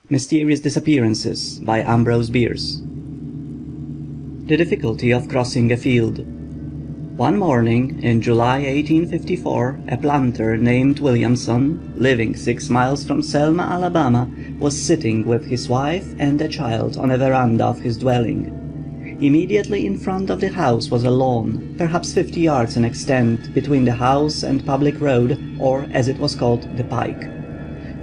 Mysterious Disappearances by Ambrose Bierce. The difficulty of crossing a field. One morning in July 1854, a planter named Williamson, living 6 miles from Selma, Alabama, was sitting with his wife and a child on a veranda of his dwelling. Immediately in front of the house was a lawn, perhaps 50 yards in extent, between the house and public road, or, as it was called, the pike.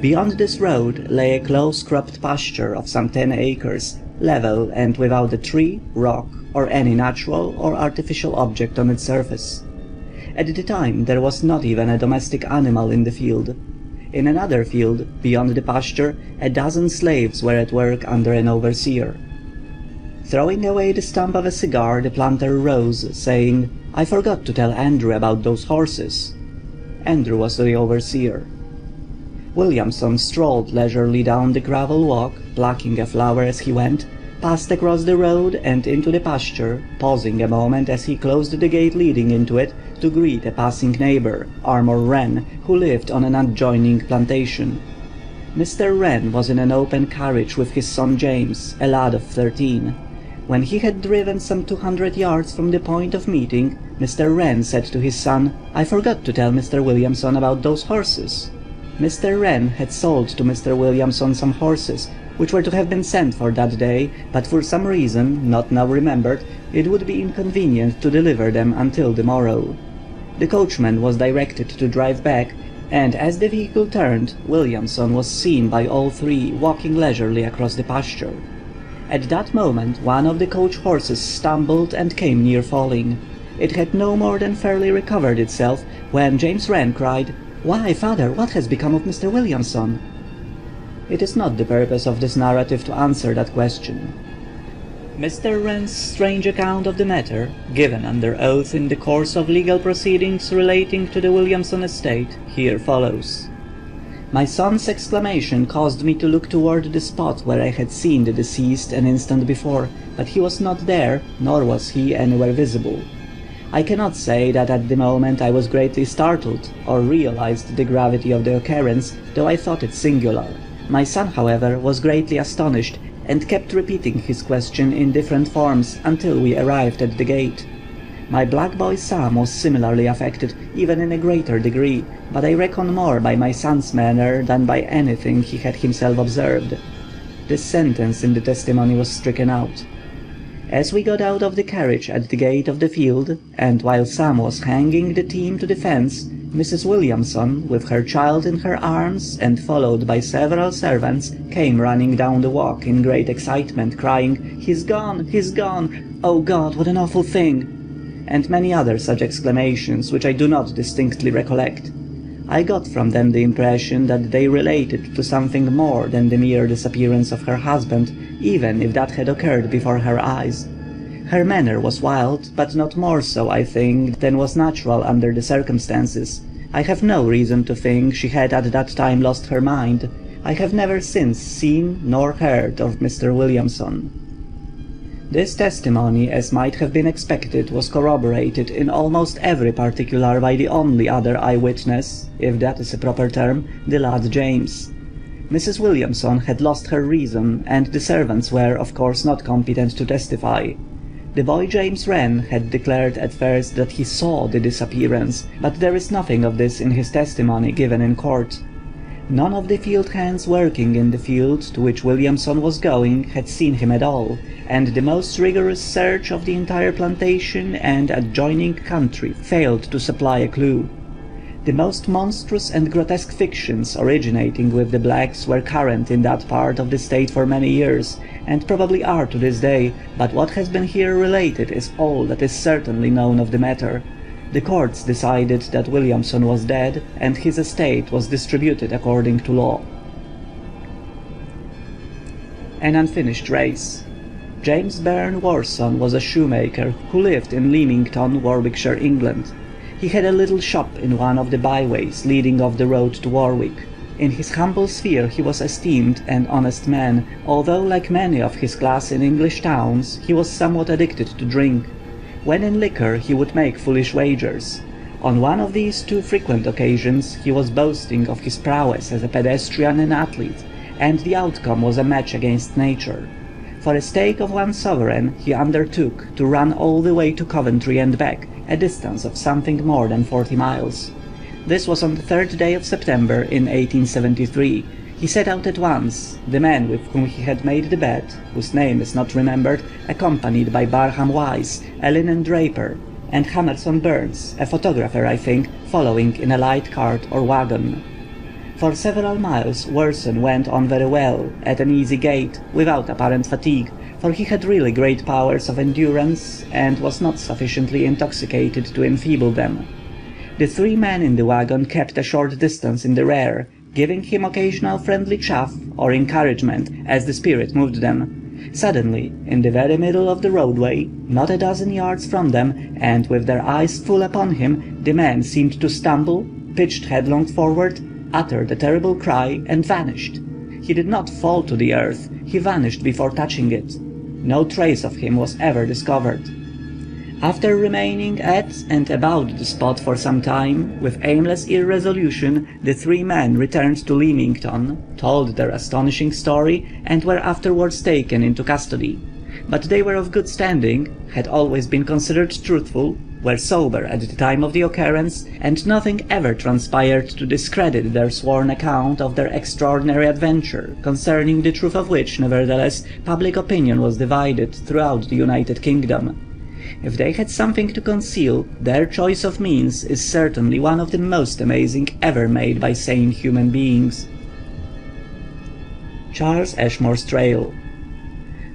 Beyond this road lay a close-cropped pasture of some 10 acres, level and without a tree, rock, or any natural or artificial object on its surface. At the time there was not even a domestic animal in the field. In another field, beyond the pasture, a dozen slaves were at work under an overseer. Throwing away the stump of a cigar, the planter rose, saying, "I forgot to tell Andrew about those horses." Andrew was the overseer. Williamson strolled leisurely down the gravel walk, plucking a flower as he went, passed across the road and into the pasture, pausing a moment as he closed the gate leading into it to greet a passing neighbor, Armour Wren, who lived on an adjoining plantation. Mr. Wren was in an open carriage with his son James, a lad of 13. When he had driven some 200 yards from the point of meeting, Mr. Wren said to his son, "I forgot to tell Mr. Williamson about those horses." Mr. Wren had sold to Mr. Williamson some horses, which were to have been sent for that day, but for some reason, not now remembered, it would be inconvenient to deliver them until the morrow. The coachman was directed to drive back, and as the vehicle turned, Williamson was seen by all three walking leisurely across the pasture. At that moment one of the coach horses stumbled and came near falling. It had no more than fairly recovered itself when James Wren cried, "Why, father, what has become of Mr. Williamson?" It is not the purpose of this narrative to answer that question. Mr. Wren's strange account of the matter, given under oath in the course of legal proceedings relating to the Williamson estate, here follows. My son's exclamation caused me to look toward the spot where I had seen the deceased an instant before, but he was not there, nor was he anywhere visible. I cannot say that at the moment I was greatly startled, or realized the gravity of the occurrence, though I thought it singular. My son, however, was greatly astonished, and kept repeating his question in different forms until we arrived at the gate. My black boy Sam was similarly affected, even in a greater degree, but I reckon more by my son's manner than by anything he had himself observed. This sentence in the testimony was stricken out. As we got out of the carriage at the gate of the field, and while Sam was hanging the team to the fence, Mrs. Williamson, with her child in her arms and followed by several servants, came running down the walk in great excitement, crying, "He's gone! He's gone! Oh God, what an awful thing!" and many other such exclamations which I do not distinctly recollect. I got from them the impression that they related to something more than the mere disappearance of her husband, even if that had occurred before her eyes. Her manner was wild, but not more so, I think, than was natural under the circumstances. I have no reason to think she had at that time lost her mind. I have never since seen nor heard of Mr. Williamson. This testimony, as might have been expected, was corroborated in almost every particular by the only other eye-witness, if that is a proper term, the lad James. Mrs. Williamson had lost her reason, and the servants were, of course, not competent to testify. The boy James Wren had declared at first that he saw the disappearance, but there is nothing of this in his testimony given in court. None of the field hands working in the field to which Williamson was going had seen him at all, and the most rigorous search of the entire plantation and adjoining country failed to supply a clue. The most monstrous and grotesque fictions originating with the blacks were current in that part of the state for many years, and probably are to this day, but what has been here related is all that is certainly known of the matter. The courts decided that Williamson was dead, and his estate was distributed according to law. An unfinished race. James Byrne Warson was a shoemaker who lived in Leamington, Warwickshire, England. He had a little shop in one of the byways leading off the road to Warwick. In his humble sphere he was esteemed an honest man, although like many of his class in English towns he was somewhat addicted to drink. When in liquor he would make foolish wagers. On one of these too frequent occasions he was boasting of his prowess as a pedestrian and athlete, and the outcome was a match against nature. For a stake of 1 sovereign he undertook to run all the way to Coventry and back, a distance of something more than 40 miles. This was on the 3rd day of September in 1873. He set out at once, the man with whom he had made the bet, whose name is not remembered, accompanied by Barham Wise, a linen draper, and Hammerson Burns, a photographer I think, following in a light cart or wagon. For several miles Worson went on very well, at an easy gait, without apparent fatigue, for he had really great powers of endurance, and was not sufficiently intoxicated to enfeeble them. The 3 men in the wagon kept a short distance in the rear, giving him occasional friendly chaff or encouragement as the spirit moved them. Suddenly, in the very middle of the roadway, not a dozen yards from them, and with their eyes full upon him, the man seemed to stumble, pitched headlong forward, uttered a terrible cry, and vanished. He did not fall to the earth, he vanished before touching it. No trace of him was ever discovered. After remaining at and about the spot for some time, with aimless irresolution, the 3 men returned to Leamington, told their astonishing story, and were afterwards taken into custody. But they were of good standing, had always been considered truthful, were sober at the time of the occurrence, and nothing ever transpired to discredit their sworn account of their extraordinary adventure, concerning the truth of which, nevertheless, public opinion was divided throughout the United Kingdom. If they had something to conceal, their choice of means is certainly one of the most amazing ever made by sane human beings. Charles Ashmore's Trail.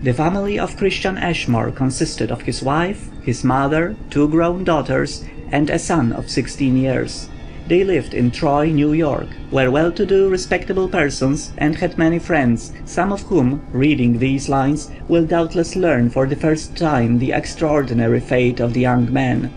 The family of Christian Ashmore consisted of his wife, his mother, 2 grown daughters, and a son of 16 years. They lived in Troy, New York, were well-to-do, respectable persons, and had many friends, some of whom, reading these lines, will doubtless learn for the first time the extraordinary fate of the young man.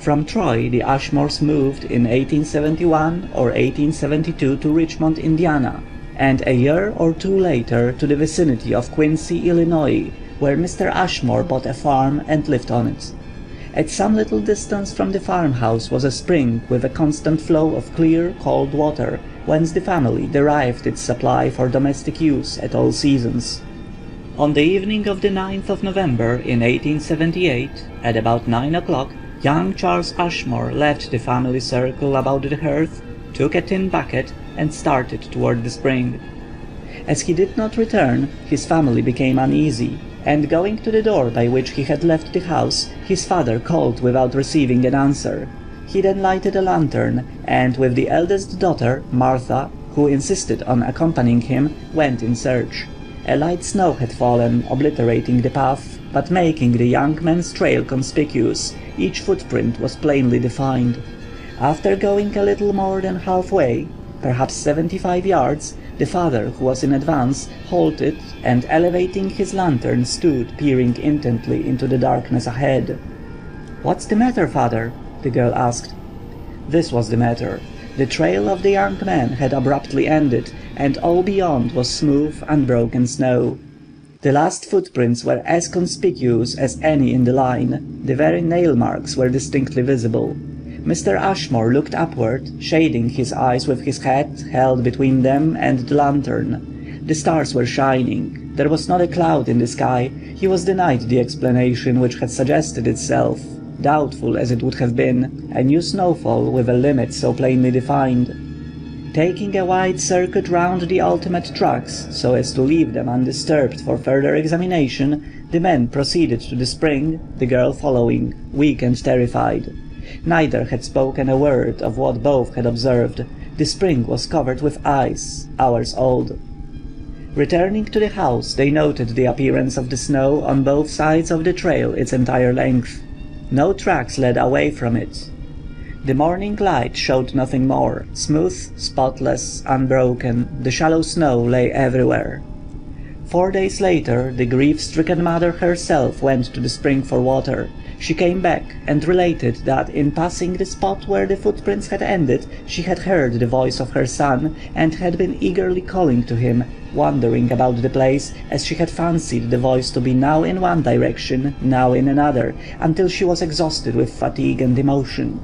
From Troy the Ashmores moved in 1871 or 1872 to Richmond, Indiana, and a year or 2 later to the vicinity of Quincy, Illinois, where Mr. Ashmore bought a farm and lived on it. At some little distance from the farmhouse was a spring with a constant flow of clear, cold water, whence the family derived its supply for domestic use at all seasons. On the evening of the 9th of November in 1878, at about 9 o'clock, young Charles Ashmore left the family circle about the hearth, took a tin bucket, and started toward the spring. As he did not return, his family became uneasy, and going to the door by which he had left the house, his father called without receiving an answer. He then lighted a lantern, and with the eldest daughter, Martha, who insisted on accompanying him, went in search. A light snow had fallen, obliterating the path, but making the young man's trail conspicuous. Each footprint was plainly defined. After going a little more than halfway, perhaps 75 yards, the father, who was in advance, halted, and elevating his lantern stood peering intently into the darkness ahead. "What's the matter, father?" the girl asked. This was the matter. The trail of the young man had abruptly ended, and all beyond was smooth, unbroken snow. The last footprints were as conspicuous as any in the line. The very nail marks were distinctly visible. Mr. Ashmore looked upward, shading his eyes with his hat held between them and the lantern. The stars were shining. There was not a cloud in the sky. He was denied the explanation which had suggested itself, doubtful as it would have been, a new snowfall with a limit so plainly defined. Taking a wide circuit round the ultimate tracks, so as to leave them undisturbed for further examination, the men proceeded to the spring, the girl following, weak and terrified. Neither had spoken a word of what both had observed. The spring was covered with ice, hours old. Returning to the house, they noted the appearance of the snow on both sides of the trail its entire length. No tracks led away from it. The morning light showed nothing more. Smooth, spotless, unbroken, the shallow snow lay everywhere. 4 days later, the grief-stricken mother herself went to the spring for water. She came back, and related that in passing the spot where the footprints had ended, she had heard the voice of her son, and had been eagerly calling to him, wandering about the place, as she had fancied the voice to be now in one direction, now in another, until she was exhausted with fatigue and emotion.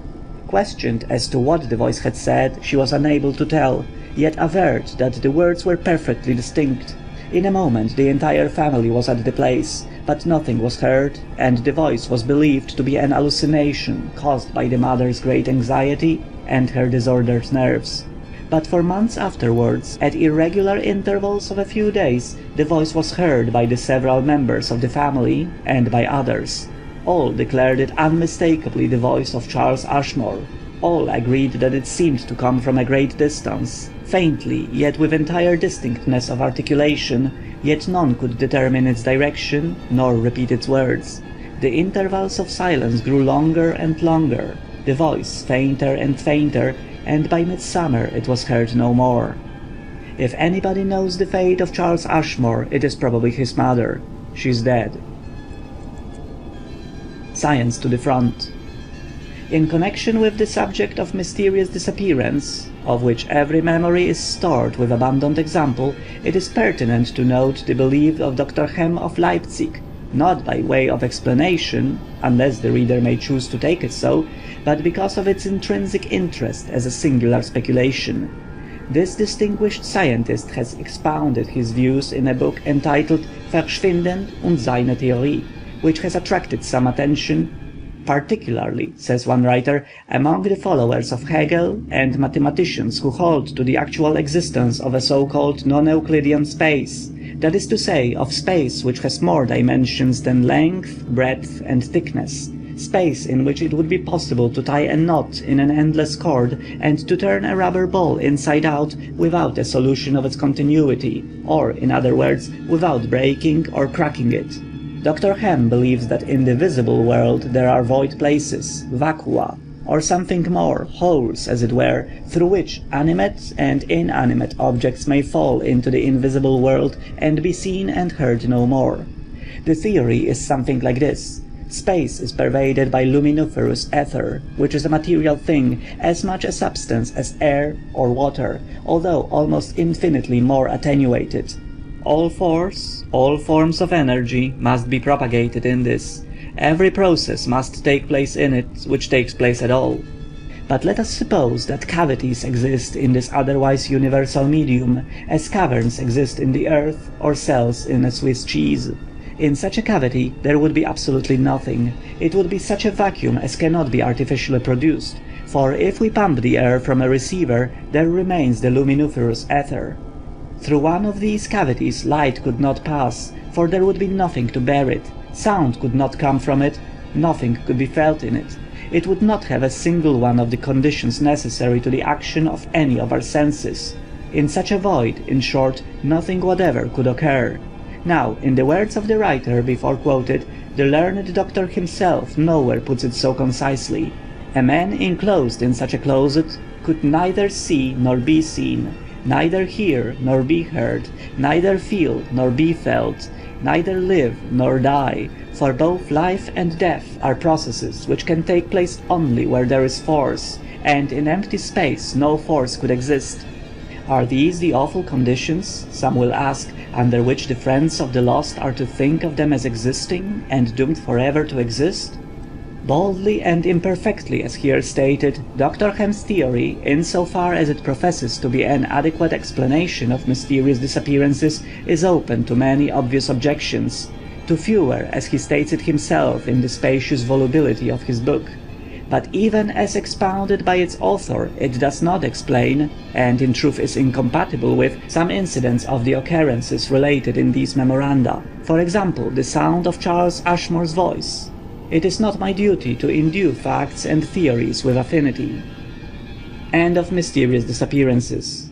Questioned as to what the voice had said, she was unable to tell, yet averred that the words were perfectly distinct. In a moment the entire family was at the place, but nothing was heard, and the voice was believed to be an hallucination caused by the mother's great anxiety and her disordered nerves. But for months afterwards, at irregular intervals of a few days, the voice was heard by the several members of the family, and by others. All declared it unmistakably the voice of Charles Ashmore. All agreed that it seemed to come from a great distance, faintly, yet with entire distinctness of articulation, yet none could determine its direction, nor repeat its words. The intervals of silence grew longer and longer, the voice fainter and fainter, and by midsummer it was heard no more. If anybody knows the fate of Charles Ashmore, it is probably his mother. She is dead. Science to the front. In connection with the subject of mysterious disappearance, of which every memory is stored with abundant example, it is pertinent to note the belief of Dr. Hem of Leipzig, not by way of explanation, unless the reader may choose to take it so, but because of its intrinsic interest as a singular speculation. This distinguished scientist has expounded his views in a book entitled Verschwinden und seine Theorie, which has attracted some attention, particularly, says one writer, among the followers of Hegel and mathematicians who hold to the actual existence of a so-called non-Euclidean space, that is to say, of space which has more dimensions than length, breadth, and thickness, space in which it would be possible to tie a knot in an endless cord and to turn a rubber ball inside out without a solution of its continuity, or, in other words, without breaking or cracking it. Dr. Hem believes that in the visible world there are void places, vacua, or something more, holes, as it were, through which animate and inanimate objects may fall into the invisible world and be seen and heard no more. The theory is something like this. Space is pervaded by luminiferous ether, which is a material thing, as much a substance as air or water, although almost infinitely more attenuated. All force, all forms of energy must be propagated in this. Every process must take place in it which takes place at all. But let us suppose that cavities exist in this otherwise universal medium, as caverns exist in the earth or cells in a Swiss cheese. In such a cavity there would be absolutely nothing. It would be such a vacuum as cannot be artificially produced, for if we pump the air from a receiver, there remains the luminiferous ether. Through one of these cavities light could not pass, for there would be nothing to bear it. Sound could not come from it, nothing could be felt in it. It would not have a single one of the conditions necessary to the action of any of our senses. In such a void, in short, nothing whatever could occur. Now, in the words of the writer before quoted, the learned doctor himself nowhere puts it so concisely. A man enclosed in such a closet could neither see nor be seen, neither hear nor be heard, neither feel nor be felt, neither live nor die, for both life and death are processes which can take place only where there is force, and in empty space no force could exist. Are these the awful conditions, some will ask, under which the friends of the lost are to think of them as existing, and doomed forever to exist? Boldly and imperfectly as here stated, Dr. Hem's theory, in so far as it professes to be an adequate explanation of mysterious disappearances, is open to many obvious objections, to fewer as he states it himself in the spacious volubility of his book. But even as expounded by its author, it does not explain, and in truth is incompatible with, some incidents of the occurrences related in these memoranda, for example, the sound of Charles Ashmore's voice. It is not my duty to endue facts and theories with affinity. End of Mysterious Disappearances.